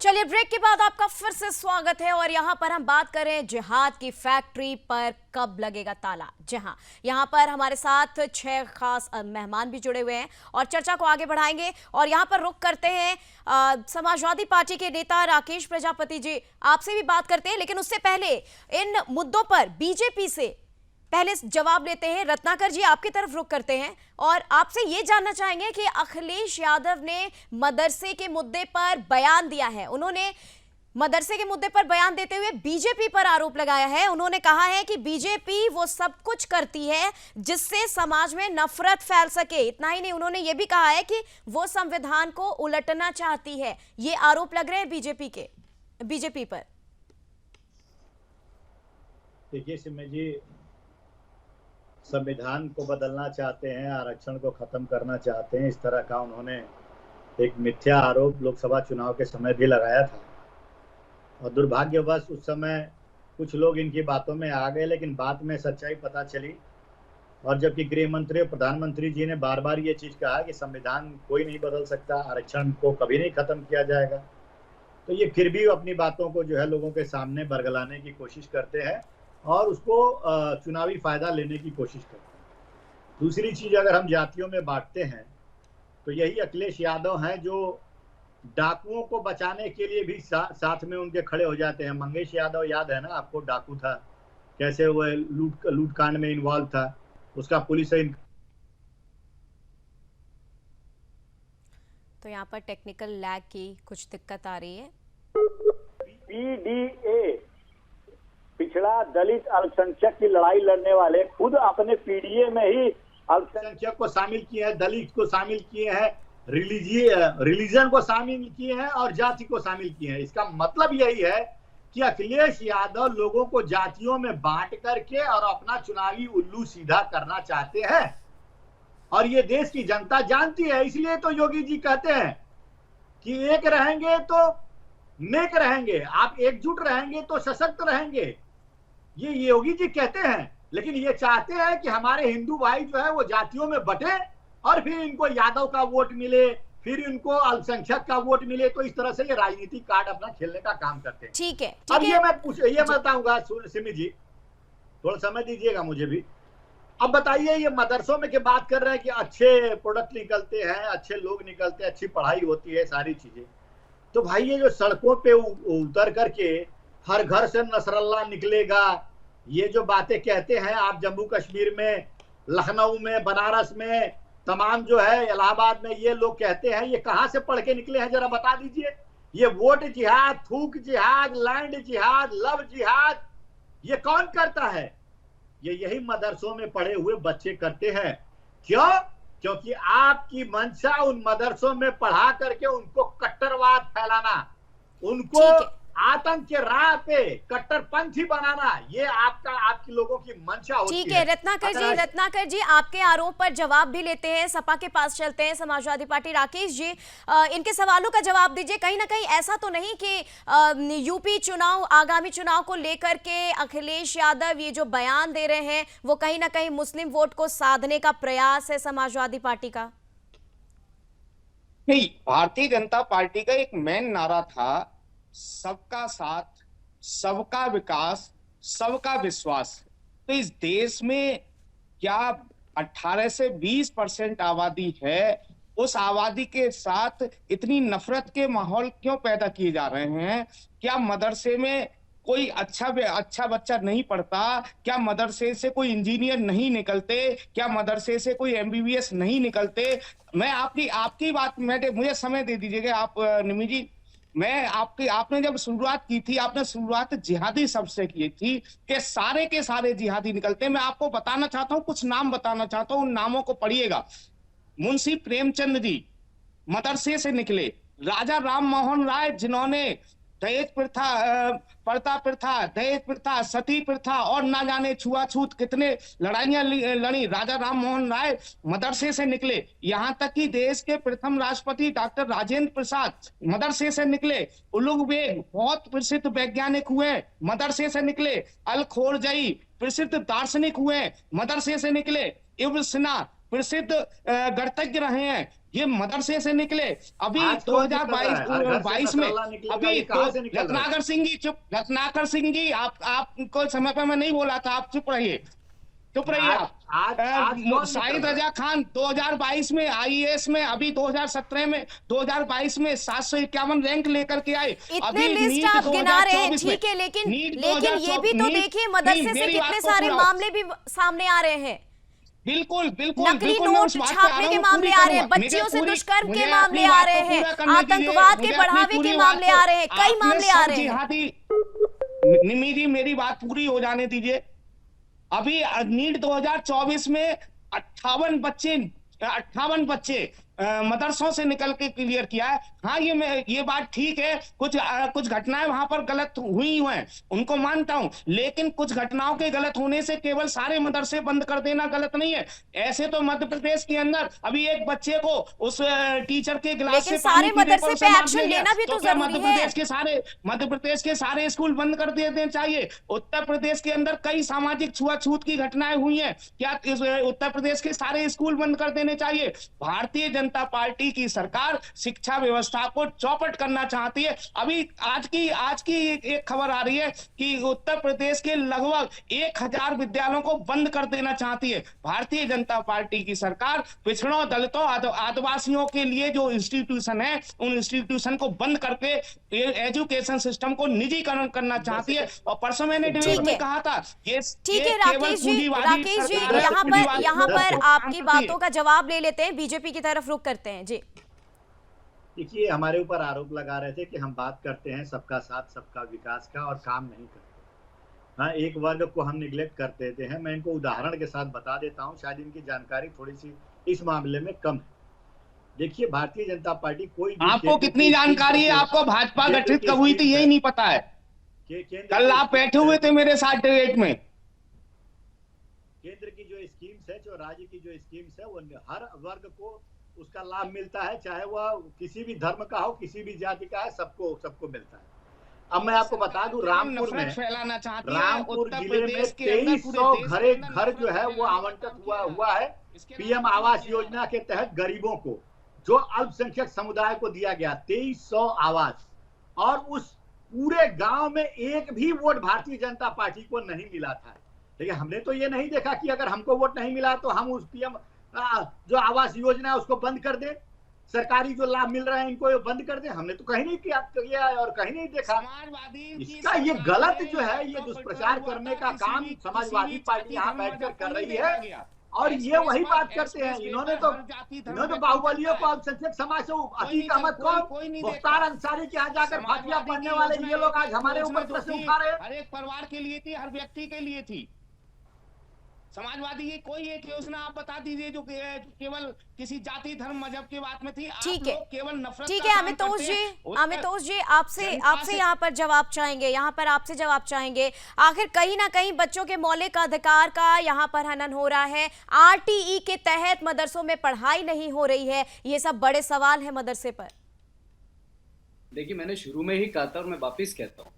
चलिए, ब्रेक के बाद आपका फिर से स्वागत है और यहाँ पर हम बात कर रहे हैं जिहाद की फैक्ट्री पर कब लगेगा ताला। जहाँ यहाँ पर हमारे साथ 6 खास मेहमान भी जुड़े हुए हैं और चर्चा को आगे बढ़ाएंगे। और यहाँ पर रुख करते हैं समाजवादी पार्टी के नेता राकेश प्रजापति जी, आपसे भी बात करते हैं, लेकिन उससे पहले इन मुद्दों पर बीजेपी से पहले जवाब लेते हैं। रत्नाकर जी, आपकी तरफ रुख करते हैं और आपसे ये जानना चाहेंगे कि अखिलेश यादव ने मदरसे के मुद्दे पर बयान दिया है। उन्होंने मदरसे के मुद्दे पर बयान देते हुए बीजेपी पर आरोप लगाया है। उन्होंने कहा है कि बीजेपी वो सब कुछ करती है जिससे समाज में नफरत फैल सके। इतना ही नहीं, उन्होंने ये भी कहा है कि वो संविधान को उलटना चाहती है। ये आरोप लग रहे हैं बीजेपी पर। देखिए सिम्मे जी, संविधान को बदलना चाहते हैं, आरक्षण को खत्म करना चाहते हैं, इस तरह का उन्होंने एक मिथ्या आरोप लोकसभा चुनाव के समय भी लगाया था। और दुर्भाग्यवश उस समय कुछ लोग इनकी बातों में आ गए, लेकिन बाद में सच्चाई पता चली। और जबकि गृह मंत्री और प्रधानमंत्री जी ने बार बार ये चीज कहा कि संविधान कोई नहीं बदल सकता, आरक्षण को कभी नहीं खत्म किया जाएगा, तो ये फिर भी अपनी बातों को जो है लोगों के सामने बरगलाने की कोशिश करते हैं और उसको चुनावी फायदा लेने की कोशिश करते हैं। दूसरी चीज, अगर हम जातियों में बांटते हैं तो यही अखिलेश यादव हैं जो डाकुओं को बचाने के लिए भी साथ में उनके खड़े हो जाते हैं। मंगेश यादव याद है ना आपको, डाकू था, कैसे वो लूट कांड में इन्वॉल्व था, उसका पुलिस से। तो यहाँ पर टेक्निकल लैग की कुछ दिक्कत आ रही है। पीडीए, पिछड़ा दलित अल्पसंख्यक की लड़ाई लड़ने वाले खुद अपने पीडीए में ही अल्पसंख्यक को शामिल किए हैं, दलित को शामिल किए हैं, रिलीजन को शामिल किए हैं और जाति को शामिल किए हैं। इसका मतलब यही है कि अखिलेश यादव लोगों को जातियों में बांट करके और अपना चुनावी उल्लू सीधा करना चाहते हैं। और ये देश की जनता जानती है, इसलिए तो योगी जी कहते हैं कि एक रहेंगे तो नेक रहेंगे, आप एकजुट रहेंगे तो सशक्त रहेंगे। ये योगी जी कहते हैं, लेकिन ये चाहते हैं कि हमारे हिंदू भाई जो है वो जातियों में बटे और फिर इनको यादव का वोट मिले, फिर इनको अल्पसंख्यक का वोट मिले। तो इस तरह से ये राजनीतिक कार्ड अपना खेलने का काम करते हैं। ठीक है, अब ये मैं बताऊंगा सिमी जी, थोड़ा समय दीजिएगा मुझे भी। अब बताइए, ये मदरसों में के बात कर रहे हैं कि अच्छे प्रोडक्ट निकलते हैं, अच्छे लोग निकलते हैं, अच्छी पढ़ाई होती है, सारी चीजें। तो भाई ये जो सड़कों पे उतर करके हर घर से नसरल्ला निकलेगा, ये जो बातें कहते हैं आप, जम्मू कश्मीर में, लखनऊ में, बनारस में, तमाम जो है इलाहाबाद में ये लोग कहते हैं, ये कहां से पढ़ के निकले हैं जरा बता दीजिए। ये वोट जिहाद, थूक जिहाद, लैंड जिहाद, लव जिहाद, ये कौन करता है? ये यही मदरसों में पढ़े हुए बच्चे करते हैं। क्यों? क्योंकि आपकी मंशा उन मदरसों में पढ़ा करके उनको कट्टरवाद फैलाना, उनको आतंक के राह पे कट्टरपंथी बनाना, ये आपकी लोगों की मंशा होती है। ठीक है रत्नाकर जी, आपके आरोप पर जवाब भी लेते हैं। सपा के पास चलते हैं, समाजवादी पार्टी। राकेश जी, इनके सवालों का जवाब दीजिए। कहीं ना कहीं ऐसा तो नहीं कि यूपी चुनाव, आगामी चुनाव को लेकर के अखिलेश यादव ये जो बयान दे रहे हैं वो कहीं ना कहीं मुस्लिम वोट को साधने का प्रयास है समाजवादी पार्टी का? नहीं, भारतीय जनता पार्टी का एक मेन नारा था, सबका साथ, सबका विकास, सबका विश्वास। तो इस देश में क्या 18 से 20% आबादी है, उस आबादी के साथ इतनी नफरत के माहौल क्यों पैदा किए जा रहे हैं? क्या मदरसे में कोई अच्छा बच्चा नहीं पढ़ता? क्या मदरसे से कोई इंजीनियर नहीं निकलते? क्या मदरसे से कोई MBBS नहीं निकलते? मैं आपकी बात मुझे समय दे दीजिएगा आप निमि जी। मैं आपने जब शुरुआत की थी, आपने शुरुआत जिहादी शब्द से की थी कि सारे के सारे जिहादी निकलते हैं। मैं आपको बताना चाहता हूँ, कुछ नाम बताना चाहता हूँ, उन नामों को पढ़िएगा। मुंशी प्रेमचंद जी मदरसे से निकले, राजा राम मोहन राय जिन्होंने दहेज प्रथा, दहेज प्रथा, सती प्रथा और ना जाने छुआछूत कितने लड़ाइयां लड़ी, राजा राम मोहन राय मदरसे से निकले। यहाँ तक कि देश के प्रथम राष्ट्रपति डॉक्टर राजेंद्र प्रसाद मदरसे से निकले। उलुग बेग बहुत प्रसिद्ध वैज्ञानिक हुए, मदरसे से निकले। अल खोरजई प्रसिद्ध दार्शनिक हुए, मदरसे से निकले। इब्न सिना प्रसिद्ध गणितज्ञ रहे हैं, ये मदरसे से निकले। अभी 2022 में अभी रत्नाकर सिंह जी आपको समय पर मैं नहीं बोला था, आप चुप रहिए आप। शाहिद रजा खान 2022 में IAS में, अभी 2017 में 2022 में 751 रैंक लेकर के आए। इतने लिस्ट आप गिना रहे हैं, ठीक है, लेकिन ये भी तो देखिए मदरसे से कितने सारे मामले भी सामने आ रहे हैं। बिल्कुल नकली नोट छापने के मामले आ रहे हैं, बच्चियों से दुष्कर्म के मामले आ रहे हैं, आतंकवाद के बढ़ावे के मामले आ रहे हैं, कई मामले आ रहे हैं। निमि जी मेरी बात पूरी हो जाने दीजिए। अभी नीट 2024 में 58 बच्चे मदरसों से निकल के क्लियर किया है। हाँ, ये बात ठीक है, कुछ घटनाएं वहां पर गलत हुई हैं, उनको मानता हूं, लेकिन कुछ घटनाओं के गलत होने से केवल सारे मदरसे बंद कर देना गलत नहीं है। ऐसे तो मध्य प्रदेश के अंदर अभी एक बच्चे को उस टीचर के गिलास से सारे मदरसे पे एक्शन लेना भी तो जरूरी है। मध्य प्रदेश के सारे स्कूल बंद कर देने चाहिए। उत्तर प्रदेश के अंदर कई सामाजिक छुआछूत की घटनाएं हुई हैं, क्या उत्तर प्रदेश के सारे स्कूल बंद कर देने चाहिए? भारतीय जनता पार्टी की सरकार शिक्षा व्यवस्था को चौपट करना चाहती है। अभी आज की एक खबर आ रही है कि उत्तर प्रदेश के लगभग 1000 विद्यालयों को बंद कर देना चाहती है भारतीय जनता पार्टी की सरकार। पिछड़ों, दलितों, आदिवासियों के लिए जो इंस्टीट्यूशन है, उन इंस्टीट्यूशन को बंद करके एजुकेशन सिस्टम को निजीकरण करना चाहती है। और परसों मैंने डिबेट में कहा था, ये ठीक है राकेश जी, यहाँ पर आपकी बातों का जवाब ले लेते हैं, बीजेपी की तरफ रुख करते हैं जी। देखिए, हमारे ऊपर आरोप लगा रहे थे कि हम बात करते हैं सबका साथ सबका विकास का और काम नहीं करते। हाँ, एक वर्ग को हम निगलेक्ट कर देते हैं। मैं इनको उदाहरण के साथ बता देता हूँ, शायद इनकी जानकारी थोड़ी सी इस मामले में कम है। देखिए, भारतीय जनता पार्टी कोई आपको कितनी जानकारी है? आपको भाजपा गठित कब हुई थी यही नहीं पता है। कल आप बैठे हुए थे मेरे साथ डिबेट में। केंद्र की जो स्कीम्स है, जो राज्य की जो स्कीम्स है, वो हर वर्ग को उसका लाभ मिलता है, चाहे वह किसी भी धर्म का हो, किसी भी जाति का है, सबको मिलता है। अब मैं आपको बता दूं, रामपुर जिले में 2300 घर जो है वो आवंटित हुआ है PM आवास योजना के तहत गरीबों को, जो अल्पसंख्यक समुदाय को दिया गया 2300 आवास। और उस पूरे गांव में एक भी वोट भारतीय जनता पार्टी को नहीं मिला था। लेकिन हमने तो ये नहीं देखा कि अगर हमको वोट नहीं मिला तो हम उस PM जो आवास योजना है उसको बंद कर दें, सरकारी जो लाभ मिल रहा है इनको बंद कर दें। हमने तो कहीं नहीं किया और कहीं नहीं देखा। इसका ये गलत जो है, ये दुष्प्रचार करने का काम समाजवादी पार्टी यहाँ बैठकर कर रही है। और ये वही बात करते हैं, इन्होंने तो बाहुबलियों को अल्पसंख्यक समाज से अतीक अहमद को, मुख्तार अंसारी के यहाँ जाकर फातिया पढ़ने वाले ये लोग आज हमारे ऊपर प्रश्न उठा रहे हैं। हर एक परिवार के लिए थी, हर व्यक्ति के लिए थी। समाजवादी की कोई एक योजना आप बता दीजिए जो केवल किसी जाति धर्म मजहब की बात में थी। ठीक है, केवल नफरत। ठीक है अमितोष जी आपसे यहाँ पर जवाब चाहेंगे, आखिर कहीं ना कहीं बच्चों के मौलिक अधिकार का यहाँ पर हनन हो रहा है। RTE के तहत मदरसों में पढ़ाई नहीं हो रही है, ये सब बड़े सवाल है मदरसे पर। देखिए, मैंने शुरू में ही कहा था और मैं वापिस कहता हूँ,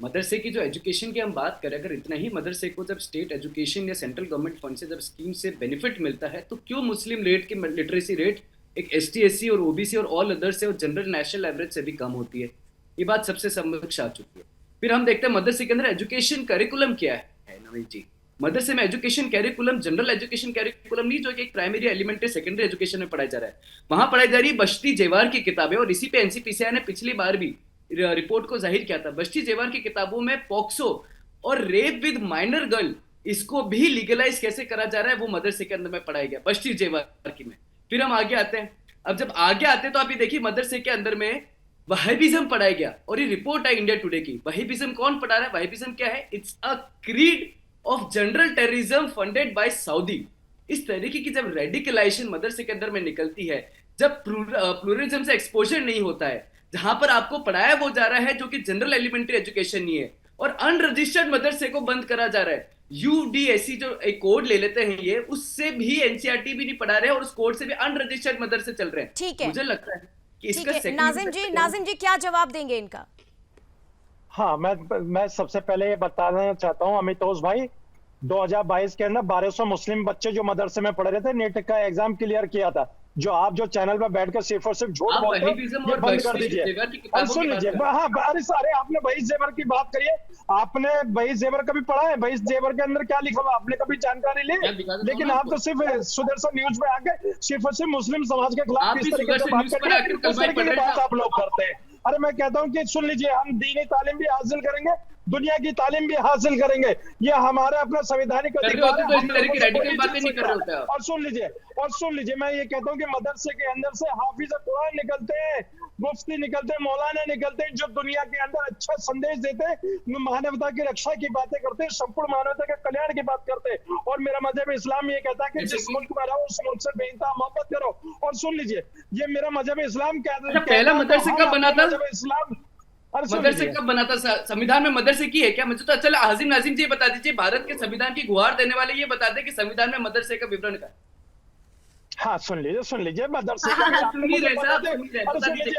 मदरसे की जो एजुकेशन की हम बात करें, अगर इतना ही मदरसे को जब स्टेट एजुकेशन या सेंट्रल गवर्नमेंट फंड से जब स्कीम से बेनिफिट मिलता है, तो क्यों मुस्लिम रेट की लिटरेसी रेट एक ST SC और OBC और ऑल अदर से और जनरल नेशनल एवरेज से भी कम होती है? ये बात सबसे समक्ष आ चुकी है। फिर हम देखते हैं मदरसे के अंदर एजुकेशन करिकुलम क्या है नवीन जी। मदरसे में education curriculum general education curriculum नहीं, जो कि एक प्राइमरी एलिमेंट्री सेकेंडरी एजुकेशन में पढ़ाया जा रहा है, वहां पढ़ाई जा रही बश्ती जेवार की किताबें। और इसी पे एनसीपीसीआई ने पिछली बार भी रिपोर्ट को जाहिर किया था। बश्ती जेवार की किताबों में पॉक्सो और रेप विद माइनर गर्ल, इसको भी लीगलाइज कैसे करा जा रहा है वो मदरसे के अंदर में पढ़ाया गया बश्ती जेवार की में। फिर हम आगे आते हैं। अब जब आगे आते हैं तो आप ये देखिए मदरसे के अंदर में वहाबिज्म पढ़ाया गया, और ये रिपोर्ट है इंडिया टुडे की। वहाबिज्म कौन पढ़ा रहा है? वहाबिज्म क्या है? It's a creed of general terrorism funded by Saudi. इस तरीके की जब रेडिकलाइजेशन मदरसे के अंदर में निकलती है, जब प्लूरलिज्म से एक्सपोजर नहीं होता है, जहां पर आपको पढ़ाया वो जा रहा है जो कि जनरल एलिमेंट्री एजुकेशन नहीं है, और अनरजिस्टर्ड मदरसे को बंद करा जा रहा है। यूडीएससी जो एक कोड ले लेते हैं ये, उससे भी एनसीईआरटी भी नहीं पढ़ा रहे और उस कोड से भी अनरजिस्टर्ड मदरसे चल रहे हैं। ठीक है, मुझे लगता है कि इसका नाजिम जी क्या जवाब देंगे इनका? हाँ, मैं सबसे पहले ये बताना चाहता हूँ अमितोष भाई, 2022 के अंदर 1200 मुस्लिम बच्चे जो मदरसे में पढ़ रहे थे, नेट का एग्जाम क्लियर किया था। जो आप जो चैनल पर बैठकर सिर्फ और सिर्फ झूठ बोलते हैं, ये बंद कर दीजिए। और सुन लीजिए, हाँ, अरे सारे आपने बहीस जेवर की बात करी है, आपने बहीस जेवर कभी पढ़ा है? बहीस जेवर के अंदर क्या लिखा हुआ आपने कभी जानकारी ली? लेकिन आप तो सिर्फ सुदर्शन न्यूज में आके सिर्फ और सिर्फ मुस्लिम समाज के खिलाफ इस तरीके से बात करते हैं, उस तरीके की बात आप लोग करते हैं। अरे मैं कहता हूँ कि सुन लीजिए, हम दीनी तालीम भी हासिल करेंगे, दुनिया की तालीम भी हासिल करेंगे, ये हमारा अपना संवैधानिक अधिकार है। और सुन लीजिए, मैं ये कहता हूँ कि मदरसे के अंदर से हाफिज कुरान निकलते हैं, मुफ्ती निकलते हैं, मौलाना निकलते हैं, जो दुनिया के अंदर अच्छा संदेश देते हैं, मानवता की रक्षा की बातें करते हैं, संपूर्ण मानवता के कल्याण की बात करते हैं। और मेरा मजहब इस्लाम ये कहता है कि जिस मुल्क में रहो उस मुल्क से बेइंतहा मोहब्बत करो। और सुन लीजिए, ये मेरा मजहब इस्लाम कहता है। पहला मदरसे कब बना था? इस्लाम मदरसे कब बना था? संविधान में मदरसे की है क्या? मुझे तो अच्छा हाजिम नाजिम जी बता दीजिए, भारत के संविधान की गुहार देने वाले ये बता दें कि संविधान में मदरसे का विवरण क्या है? हाँ, सुन लीजिए मदरसे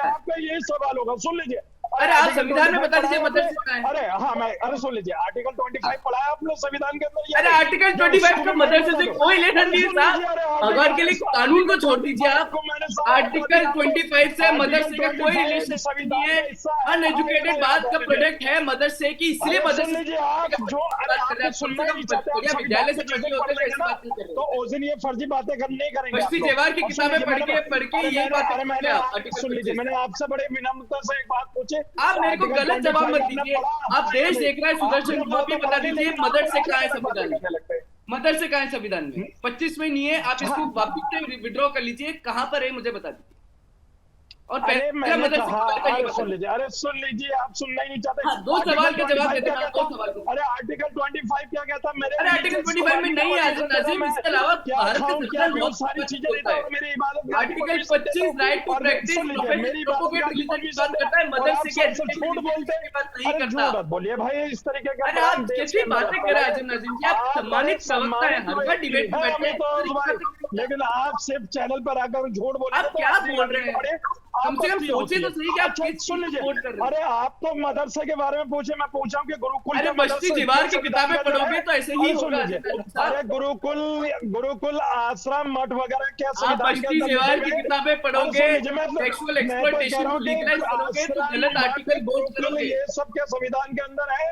आपका यही सवाल होगा। सुन लीजिए, अरे आप संविधान में बता दीजिए मदरसे क्या है। अरे हाँ, अरे सुन लीजिए, आर्टिकल 25 पढ़ा है आपने संविधान के अंदर? अरे आर्टिकल 25 का मदरसे से कोई लेना नहीं था। भगवान के लिए कानून को छोड़ दीजिए आप। आर्टिकल 25 से मदरसे का कोई रिलेशन नहीं है। अनएजुकेटेड बात का प्रोडक्ट है मदरसे की, इसलिए मदरसे विद्यालय से छुट्टी होते हैं तो उस दिन ये फर्जी बातें नहीं करेंगे। बस्ती जेवार की किताबें पढ़ के यही बात। सुन लीजिए, मैंने आपसे बड़े विनम्रता से एक बात पूछी, आप मेरे को गलत जवाब मत दीजिए। आप देश देख रहे हैं, सुदर्शन को भी बता दीजिए मदरसे कहाँ है संविधान में? मदरसे कहाँ है संविधान में? 25 में नहीं है, आप इसको वापस से विड्रॉ कर लीजिए, कहाँ पर है मुझे बता दीजिए। और सुन लीजिए, अरे सुन लीजिए, आप सुनना ही नहीं चाहते। दो सवाल के जवाब देते हैं, दो सवाल। अरे आर्टिकल 25 क्या कहता है? अरे आर्टिकल 25 में नहीं है नाजिम, इसके अलावा भारत के संविधान बहुत सारी चीजें देता है। मेरी इबादत article 25 right to practise propagate religion की बात करता है, मदरसे के झूठ बोलते हैं, बात नहीं करता। बोलिए भाई, इस तरीके का अरे आप कैसी बातें कर रहे हैं नाजिम जी? आप सम्मानित प्रवक्ता हैं, हर बार डिबेट में बैठते हैं, लेकिन आप सिर्फ चैनल पर आकर झूठ बोल रहे हैं। आप क्या बोल रहे हैं? कम से कम सोचिए तो सही कि आप किस सुन लीजिए। अरे आप तो मदरसे के बारे में पूछे, मैं पूछा कि गुरुकुल। अरे बस्ती जेवार की किताबें पढ़ोगे तो ऐसे ही होगा। अरे गुरुकुल आश्रम मठ वगैरह क्या? आप बस्ती जेवार की किताबें पढ़ोगे, सेक्सुअल एक्सप्लॉयटेशन को लीगलाइज करोगे तो गलत आर्टिकल कोट करोगे। ये सब क्या संविधान के अंदर है?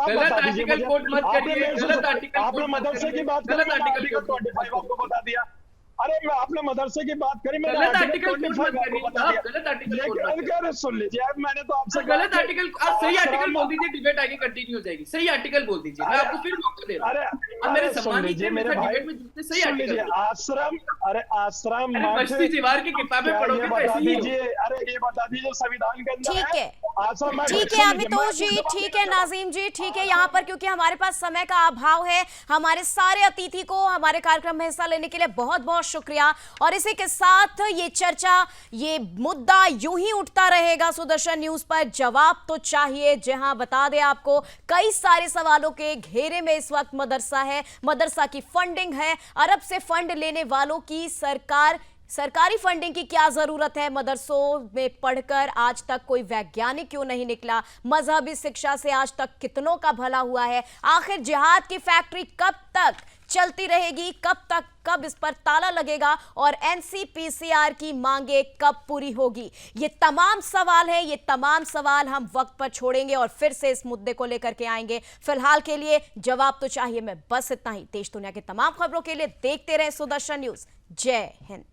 गलत आर्टिकल कोट मत करिए, गलत आर्टिकल। आपने मदरसे की बात करी, आर्टिकल 25 आपको बता दिया। अरे मैं आपने मदरसे की बात करी, मैंने गलत आर्टिकल कोट मत करिए, गलत आर्टिकल सुन लीजिए, मैंने तो आपसे गलत आर्टिकल। आप सही आर्टिकल बोल दीजिए, डिबेट आगे कंटिन्यू हो जाएगी। सही आर्टिकल बोल दीजिए, मैं आपको फिर मौका दे रहा हूं। अब मेरे सम्मानित थे, मेरे डिबेट में जुड़ते, सही आर्टिकल। आश्रम, अरे आश्रम बस्ती जेवार की किताबें पढ़ोगे तो ऐसे ही होगा। अरे ये बता दीजिए संविधान के अंदर ठीक है, ठीक है अमितोष जी, ठीक है नाजिम जी, ठीक है। यहाँ पर क्योंकि हमारे पास समय का अभाव है, हमारे सारे अतिथि को हमारे कार्यक्रम में हिस्सा लेने के लिए बहुत बहुत शुक्रिया। और इसी के साथ ये चर्चा, ये मुद्दा यूं ही उठता रहेगा सुदर्शन न्यूज पर। जवाब तो चाहिए, जहां बता दें आपको कई सारे सवालों के घेरे में इस वक्त मदरसा है, मदरसा की फंडिंग है, अरब से फंड लेने वालों की सरकार सरकारी फंडिंग की क्या जरूरत है? मदरसों में पढ़कर आज तक कोई वैज्ञानिक क्यों नहीं निकला? मजहबी शिक्षा से आज तक कितनों का भला हुआ है? आखिर जिहाद की फैक्ट्री कब तक चलती रहेगी? कब इस पर ताला लगेगा? और एनसीपीसीआर की मांगे कब पूरी होगी? ये तमाम सवाल है, ये तमाम सवाल हम वक्त पर छोड़ेंगे और फिर से इस मुद्दे को लेकर के आएंगे। फिलहाल के लिए जवाब तो चाहिए में बस इतना ही। देश दुनिया की तमाम खबरों के लिए देखते रहें सुदर्शन न्यूज। जय हिंद।